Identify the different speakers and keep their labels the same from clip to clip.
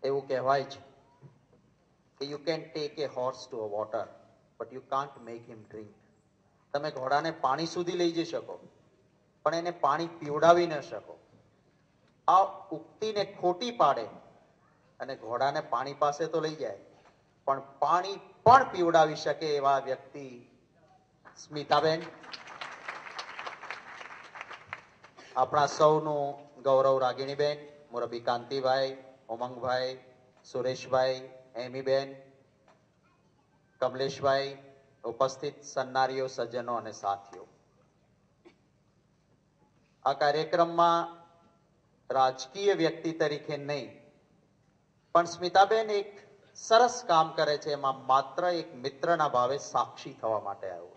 Speaker 1: એવું કહેવાય છે કે you can take A horse to a water but you can't make him drink. તમે ઘોડાને પાણી સુધી લઈ જઈ શકો પણ એને પાણી પીવડાવી ન શકો. આ ઉક્તિને ખોટી પાડે અને ઘોડાને પાણી પાસે તો લઈ જાય પણ પાણી પણ પીવડાવી શકે એવા વ્યક્તિ સ્મિતાબેન. આપણા સૌનું ગૌરવ રાગિણીબેન, મોરબી કાંતિભાઈ, ઉમંગભાઈ, સુરેશભાઈ, એમીબેન, કમલેશભાઈ, ઉપસ્થિત સન્નારીઓ, સજ્જનો અને સાથીઓ. આ કાર્યક્રમમાં રાજકીય વ્યક્તિ તરીકે નહીં પણ સ્મિતાબેન એક સરસ કામ કરે છે એમાં માત્ર એક મિત્રના ભાવે સાક્ષી થવા માટે આવ્યો.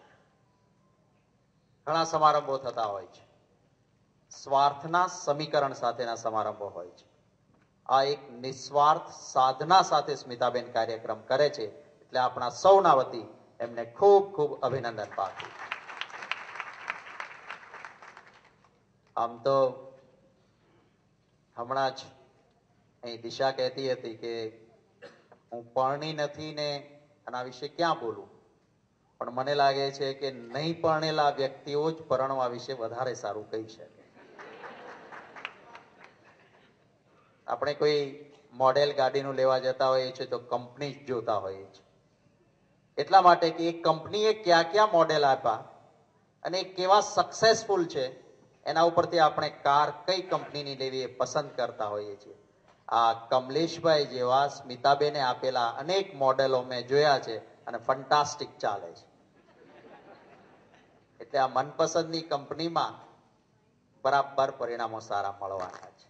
Speaker 1: ઘણા સમારંભો થતા હોય છે, સ્વાર્થના સમીકરણ સાથેના સમારંભો હોય છે. આ એક નિસ્વાર્થ સાધના સાથે સ્મિતાબેન કાર્યક્રમ કરે છે એટલે આપણા સૌના વતી એમને ખૂબ ખૂબ અભિનંદન પાઠવું. આમ તો હમણાં જ અહીં દિશા કહેતી હતી કે હું પરણી નથી ને આના વિશે ક્યાં બોલું, પણ મને લાગે છે કે નહીં પરણેલા વ્યક્તિઓ જ પરણવા વિશે વધારે સારું કહી શકે. આપણે કોઈ મોડેલ ગાડીનું લેવા જતા હોઈએ છીએ તો કંપની જ જોતા હોઈએ છીએ. એટલા માટે કે એ કંપનીએ ક્યાં ક્યાં મોડેલ આપ્યા અને કેવા સક્સેસફુલ છે એના ઉપરથી આપણે કાર કઈ કંપનીની લેવી એ પસંદ કરતા હોઈએ છીએ. આ કમલેશભાઈ જેવા સ્મિતાબેને આપેલા અનેક મોડેલો મેં જોયા છે અને ફન્ટાસ્ટિક ચાલે છે. એટલે આ મનપસંદની કંપનીમાં બરાબર પરિણામો સારા મળવાના છે.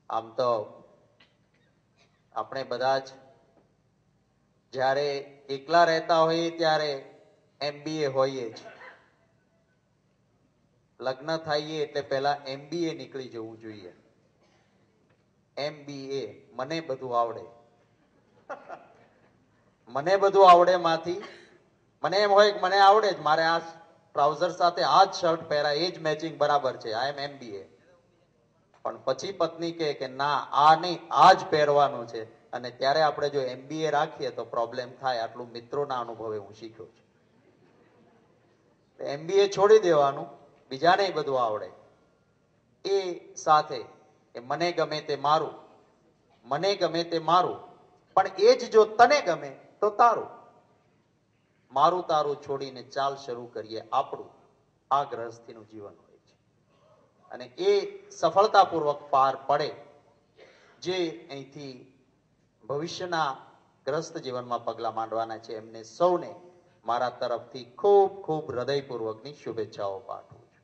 Speaker 1: આમ તો આપણે બધા જ જ્યારે એકલા રહેતા હોઈએ ત્યારે MBA હોઈએ જ. લગ્ન થઈએ એટલે પહેલા MBA નીકળી જવું જોઈએ. MBA મને બધું આવડે. મને બધું આવડે માંથી મને એમ હોય કે મને આવડે જ, મારે આ ટ્રાઉઝર સાથે આ જ શર્ટ પહેરાય એ જ મેચિંગ બરાબર છે, આઈ એમ MBA. પણ પછી પત્ની કહે કે ના આ નહીં આ જ પહેરવાનું છે અને ત્યારે આપણે જો MBA રાખીએ તો પ્રોબ્લેમ થાય. આટલું મિત્રોના અનુભવે હું શીખ્યો છું. MBA છોડી દેવાનું, બીજાને બધું આવડે એ સાથે મને ગમે તે મારું, મને ગમે તે મારું, પણ એ જ જો તને ગમે તો તારું. મારું તારું છોડીને ચાલ શરૂ કરીએ આપણું. આ ગ્રહસ્થીનું જીવન હોય છે અને એ સફળતાપૂર્વક પાર પડે જે અહીંથી ભવિષ્યના ગ્રસ્ત જીવનમાં પગલા માંડવાના છે એમને સૌને મારા તરફથી ખૂબ ખૂબ હૃદયપૂર્વકની શુભેચ્છાઓ પાઠવું છું.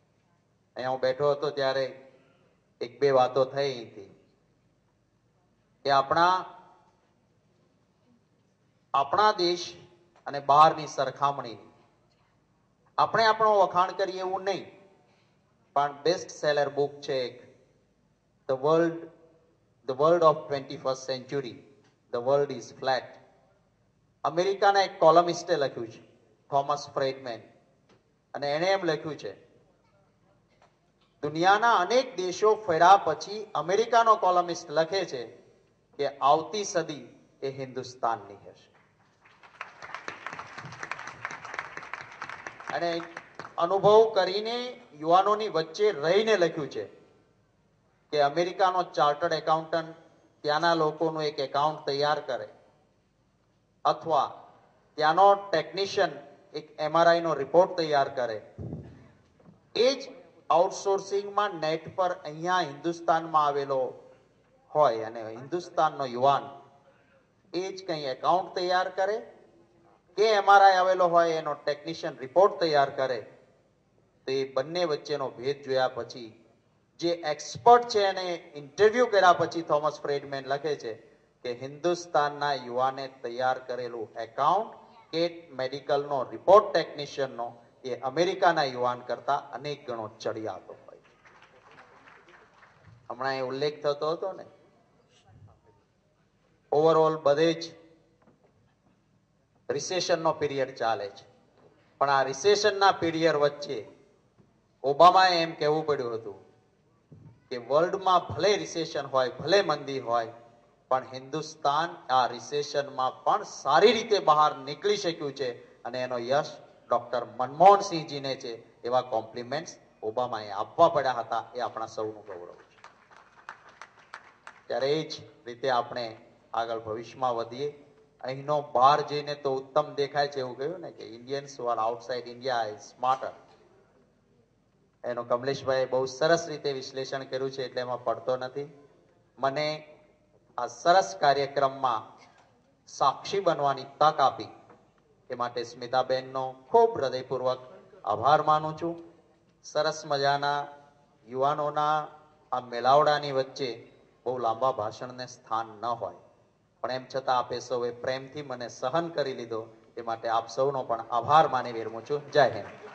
Speaker 1: અહીંયા હું બેઠો હતો ત્યારે એક બે વાતો થઈ અહીંથી કે આપણા દેશ અને બહારની સરખામણી આપણે આપણો વખાણ કરીએ એવું નહીં, પણ બેસ્ટ સેલર બુક છે એક the world of 21st century, the world is flat. અમેરિકાના એક કોલમિસ્ટે લખ્યું છે, થોમસ ફ્રેડમેન, અને એણે એમ લખ્યું છે દુનિયાના અનેક દેશો ફર્યા પછી અમેરિકાનો કોલમિસ્ટ લખે છે કે આવતી સદી એ હિન્દુસ્તાનની હશે. અને અનુભવ કરીને યુવાનોની વચ્ચે રહીને લખ્યું છે કે અમેરિકાનો ચાર્ટર્ડ એકાઉન્ટન્ટ ત્યાંના લોકોનું એક એકાઉન્ટ તૈયાર કરે અથવા ત્યાંનો ટેકનિશિયન એક MRI નો રિપોર્ટ તૈયાર કરે, એ જ આઉટસોર્સિંગમાં નેટ પર અહીંયા હિન્દુસ્તાનમાં આવેલો હોય અને હિન્દુસ્તાનનો યુવાન એ જ કંઈ એકાઉન્ટ તૈયાર કરે કે MRI આવેલો હોય એનો ટેકનિશિયન રિપોર્ટ તૈયાર કરે, તો એ બંને વચ્ચેનો ભેદ જોયા પછી જે એક્સપર્ટ છે એને ઇન્ટરવ્યુ કર્યા પછી થોમસ ફ્રેડમેન લખે છે કે હિન્દુસ્તાનના યુવાને તૈયાર કરેલું એકાઉન્ટ કે મેડિકલનો રિપોર્ટ ટેકનિશિયનનો એ અમેરિકાના યુવાન કરતા અનેક ગણો ચડિયાતો હોય. હમણાં એ ઉલ્લેખ થતો હતો ને, ઓવરઓલ બધે જ રિસેશનનો પીરિયડ ચાલે છે, પણ આ રિસેશનના પીરિયડ વચ્ચે ઓબામાએ એમ કહેવું પડ્યું હતું કે વર્લ્ડમાં ભલે રિસેશન હોય, ભલે મંદી હોય, પણ હિન્દુસ્તાન આ રિસેશનમાં પણ સારી રીતે બહાર નીકળી શક્યું છે અને એનો યશ ડોક્ટર મનમોહનસિંહજીને છે. એવા કોમ્પ્લિમેન્ટ્સ ઓબામાએ આપવા પડ્યા હતા. એ આપણા સૌનું ગૌરવ છે. ત્યારે એ જ રીતે આપણે આગળ ભવિષ્યમાં વધીએ. અહીંનો બહાર જઈને તો ઉત્તમ દેખાય છે એવું કહ્યું ને કે Indians who are outside India is smarter. એનો કમલેશભાઈએ બહુ સરસ રીતે વિશ્લેષણ કર્યું છે એટલે એમાં પડતો નથી. મને આ સરસ કાર્યક્રમમાં સાક્ષી બનવાની તક આપી એ માટે સ્મિતાબેનનો ખૂબ હૃદયપૂર્વક આભાર માનું છું. સરસ મજાના યુવાનોના આ મેળાવડાની વચ્ચે બહુ લાંબા ભાષણને સ્થાન ન હોય, પણ એમ છતાં આપે સૌએ પ્રેમથી મને સહન કરી લીધો એ માટે આપ સૌનો પણ આભાર માની વિરમું છું. જય હિન્દ.